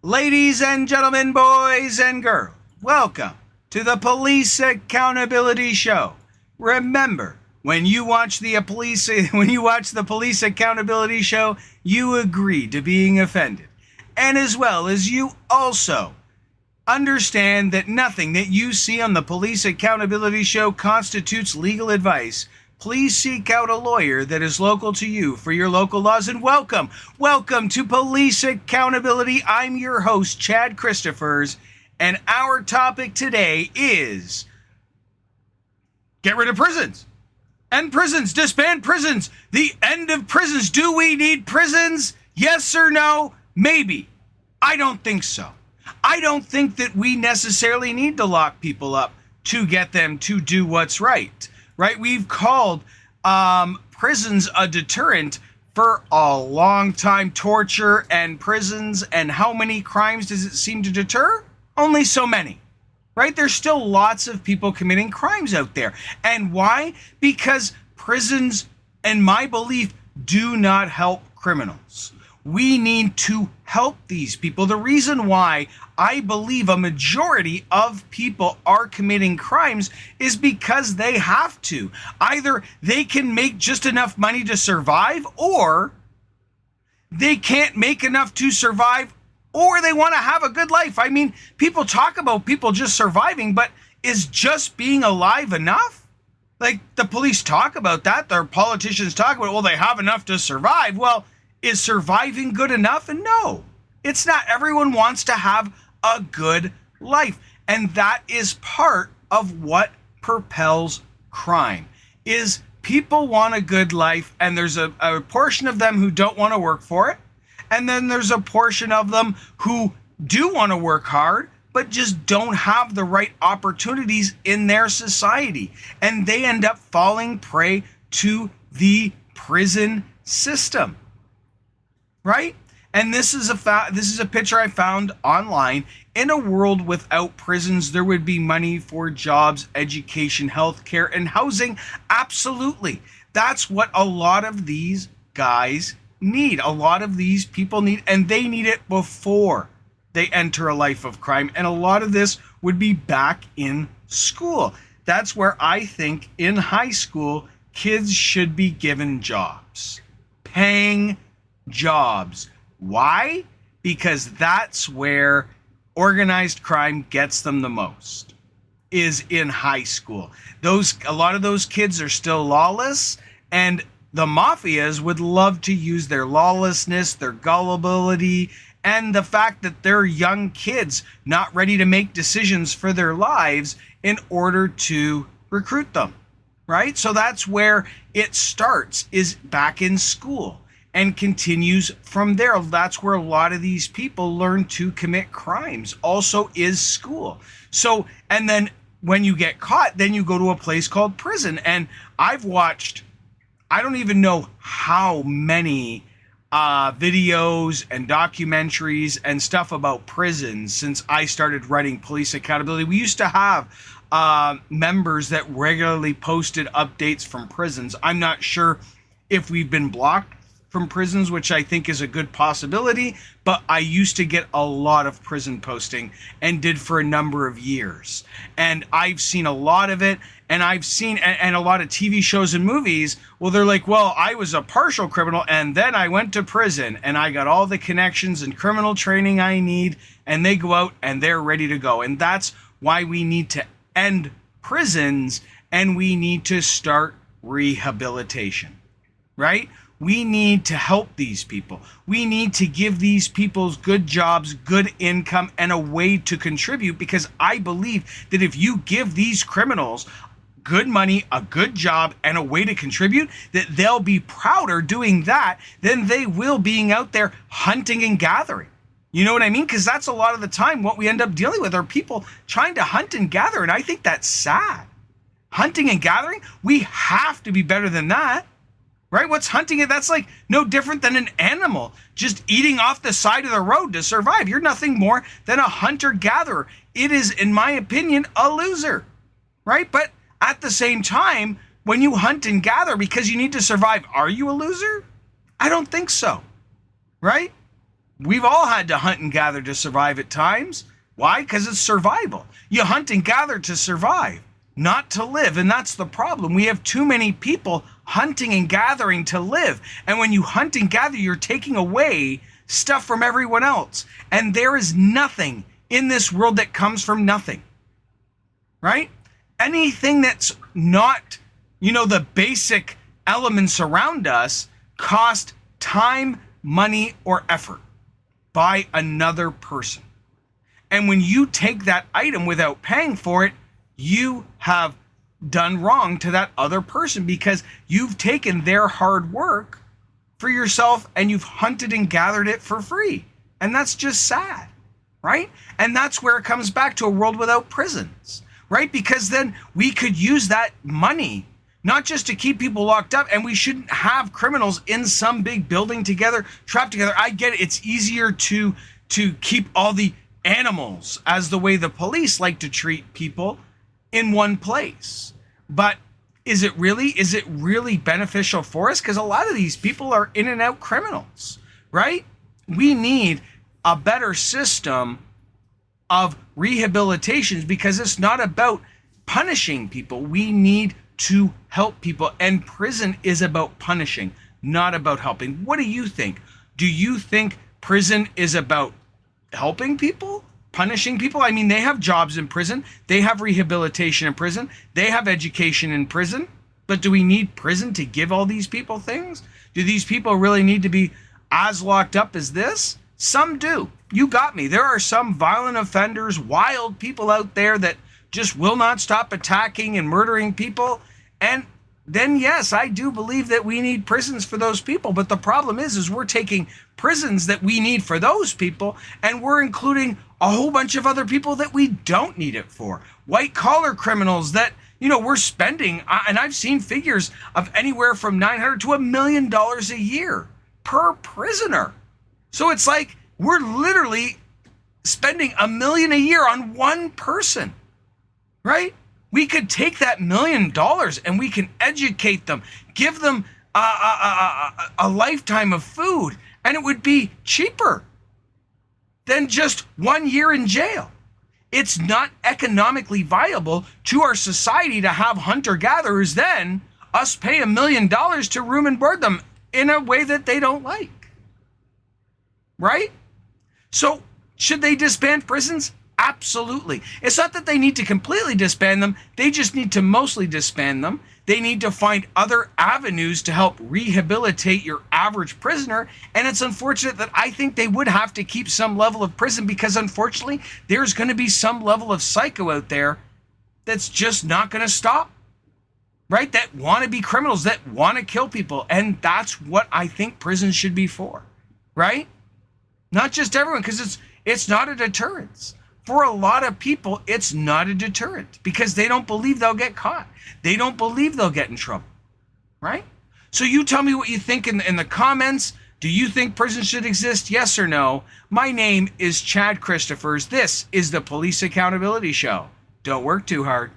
Ladies and gentlemen, boys and girls, welcome to the Police Accountability Show. Remember, when you watch the Police Accountability Show, you agree to being offended. And as well as you also understand that nothing that you see on the Police Accountability Show constitutes legal advice. Please seek out a lawyer that is local to you for your local laws. And welcome to Police Accountability. I'm your host, Chad Christophers, and our topic today is get rid of prisons. End prisons, disband prisons, the end of prisons. Do we need prisons? Yes or no? Maybe. I don't think so. I don't think that we necessarily need to lock people up to get them to do what's right. Right? We've called prisons a deterrent for a long time. Torture and prisons, and how many crimes does it seem to deter? Only so many. Right? There's still lots of people committing crimes out there. And why? Because prisons, in my belief, do not help criminals. We need to help these people. The reason why I believe a majority of people are committing crimes is because they have to. Either they can make just enough money to survive, or they can't make enough to survive, or they want to have a good life. I mean, people talk about people just surviving, but is just being alive enough? Like, the police talk about that. Their politicians talk about, well, they have enough to survive. Well, is surviving good enough? And no, it's not. Everyone wants to have a good life. And that is part of what propels crime, is people want a good life. And there's a portion of them who don't want to work for it. And then there's a portion of them who do want to work hard, but just don't have the right opportunities in their society. And they end up falling prey to the prison system. Right? And this is a picture I found online. In a world without prisons, there would be money for jobs, education, healthcare, and housing. Absolutely. That's what a lot of these guys need. A lot of these people need, and they need it before they enter a life of crime. And a lot of this would be back in school. That's where I think in high school, kids should be given jobs. Paying jobs. Why? Because that's where organized crime gets them the most, is in high school. A lot of those kids are still lawless, and the mafias would love to use their lawlessness, their gullibility, and the fact that they're young kids not ready to make decisions for their lives in order to recruit them. Right? So that's where it starts, is back in school, and continues from there. That's where a lot of these people learn to commit crimes, also is school. So, and then when you get caught, then you go to a place called prison. And I've watched, I don't even know how many videos and documentaries and stuff about prisons since I started writing Police Accountability. We used to have members that regularly posted updates from prisons. I'm not sure if we've been blocked from prisons, which I think is a good possibility, but I used to get a lot of prison posting, and did for a number of years. And I've seen a lot of it, and I've seen, and a lot of TV shows and movies, well, they're like, well, I was a partial criminal, and then I went to prison, and I got all the connections and criminal training I need, and they go out, and they're ready to go. And that's why we need to end prisons, and we need to start rehabilitation, right? We need to help these people. We need to give these people good jobs, good income, and a way to contribute, because I believe that if you give these criminals good money, a good job, and a way to contribute, that they'll be prouder doing that than they will being out there hunting and gathering. You know what I mean? Because that's a lot of the time what we end up dealing with are people trying to hunt and gather, and I think that's sad. Hunting and gathering, we have to be better than that. Right? What's hunting it? That's like no different than an animal just eating off the side of the road to survive. You're nothing more than a hunter-gatherer. It is, in my opinion, a loser. Right? But at the same time, when you hunt and gather because you need to survive, are you a loser? I don't think so. Right? We've all had to hunt and gather to survive at times. Why? Because it's survival. You hunt and gather to survive, not to live. And that's the problem. We have too many people hunting and gathering to live. And when you hunt and gather, you're taking away stuff from everyone else. And there is nothing in this world that comes from nothing, right? Anything that's not, the basic elements around us cost time, money, or effort by another person. And when you take that item without paying for it, you have done wrong to that other person because you've taken their hard work for yourself and you've hunted and gathered it for free. And that's just sad, right? And that's where it comes back to a world without prisons, right? Because then we could use that money not just to keep people locked up, and we shouldn't have criminals in some big building together, trapped together. I get it. It's easier to keep all the animals, as the way the police like to treat people, in one place. But is it really beneficial for us? Because a lot of these people are in and out criminals, right? We need a better system of rehabilitations because it's not about punishing people. We need to help people, and prison is about punishing, not about helping. What do you think? Do you think prison is about helping people, punishing people? I mean, they have jobs in prison, they have rehabilitation in prison, they have education in prison, but do we need prison to give all these people things? Do these people really need to be as locked up as this? Some do. You got me. There are some violent offenders, wild people out there that just will not stop attacking and murdering people. And then, yes, I do believe that we need prisons for those people. But the problem is we're taking prisons that we need for those people and we're including a whole bunch of other people that we don't need it for. White collar criminals that, we're spending, and I've seen figures of anywhere from $900,000 to $1 million a year per prisoner. So it's like we're literally spending $1 million a year on one person, right? We could take that $1 million and we can educate them, give them a lifetime of food, and it would be cheaper than just 1 year in jail. It's not economically viable to our society to have hunter-gatherers, then us pay $1 million to room and board them in a way that they don't like, right? So should they disband prisons? Absolutely. It's not that they need to completely disband them. They just need to mostly disband them. They need to find other avenues to help rehabilitate your average prisoner. And it's unfortunate that I think they would have to keep some level of prison because unfortunately, there's going to be some level of psycho out there that's just not going to stop, right? That want to be criminals, that want to kill people. And that's what I think prisons should be for, right? Not just everyone, because it's not a deterrence. For a lot of people, it's not a deterrent because they don't believe they'll get caught. They don't believe they'll get in trouble, right? So you tell me what you think in the comments. Do you think prison should exist? Yes or no? My name is Chad Christophers. This is the Police Accountability Show. Don't work too hard.